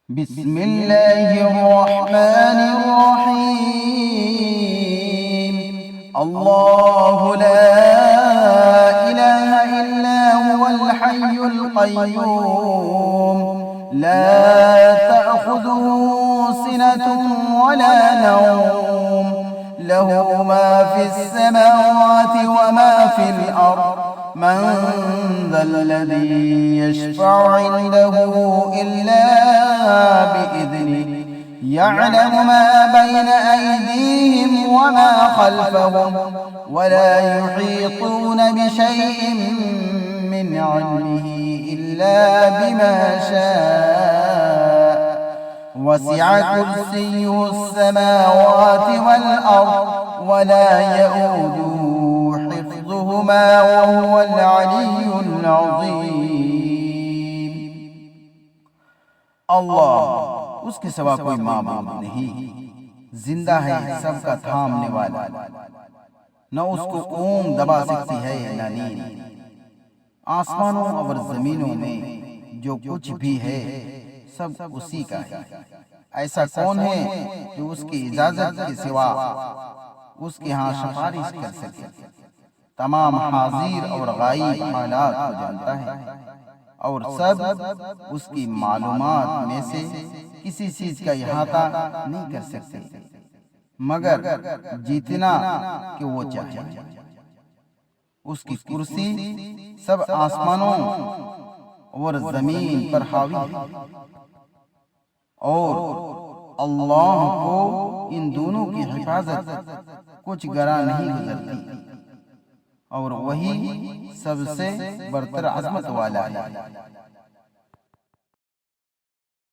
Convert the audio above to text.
بسم الله الرحمن الرحيم. الله لا إله إلا هو الحي القيوم لا تأخذه سنة ولا نوم له ما في السماوات وما في الأرض من ذا الذي يشفع عنده إلا بإذنه يعلم ما بين أيديهم وما خلفهم ولا يحيطون بشيء من علمه إلا بما شاء وسع كرسيه السماوات والأرض ولا يؤوده حفظهما وهو العلي العظيم. اللہ اس کے سوا کوئی معبود نہیں، زندہ ہے، سب کا تھامنے والا، نہ اس کو اونگ دبا سکتی ہے نہ نیند۔ آسمانوں اور زمینوں میں جو کچھ بھی ہے سب اسی کا ہے۔ ایسا کون ہے جو اس کی اجازت کے سوا اس کے ہاں سفارش کر سکے؟ تمام حاضر اور غائب حالات کو جانتا ہے اور سب اس کی معلومات میں سے کسی چیز کا احاطہ نہیں کر سکتے مگر جتنا کہ وہ چاہے۔ اس کی کرسی سب آسمانوں اور زمین پر حاوی ہے اور اللہ کو ان دونوں کی حفاظت کچھ گراں نہیں گزرتی اور وہی سب سے برتر عظمت والا ہے۔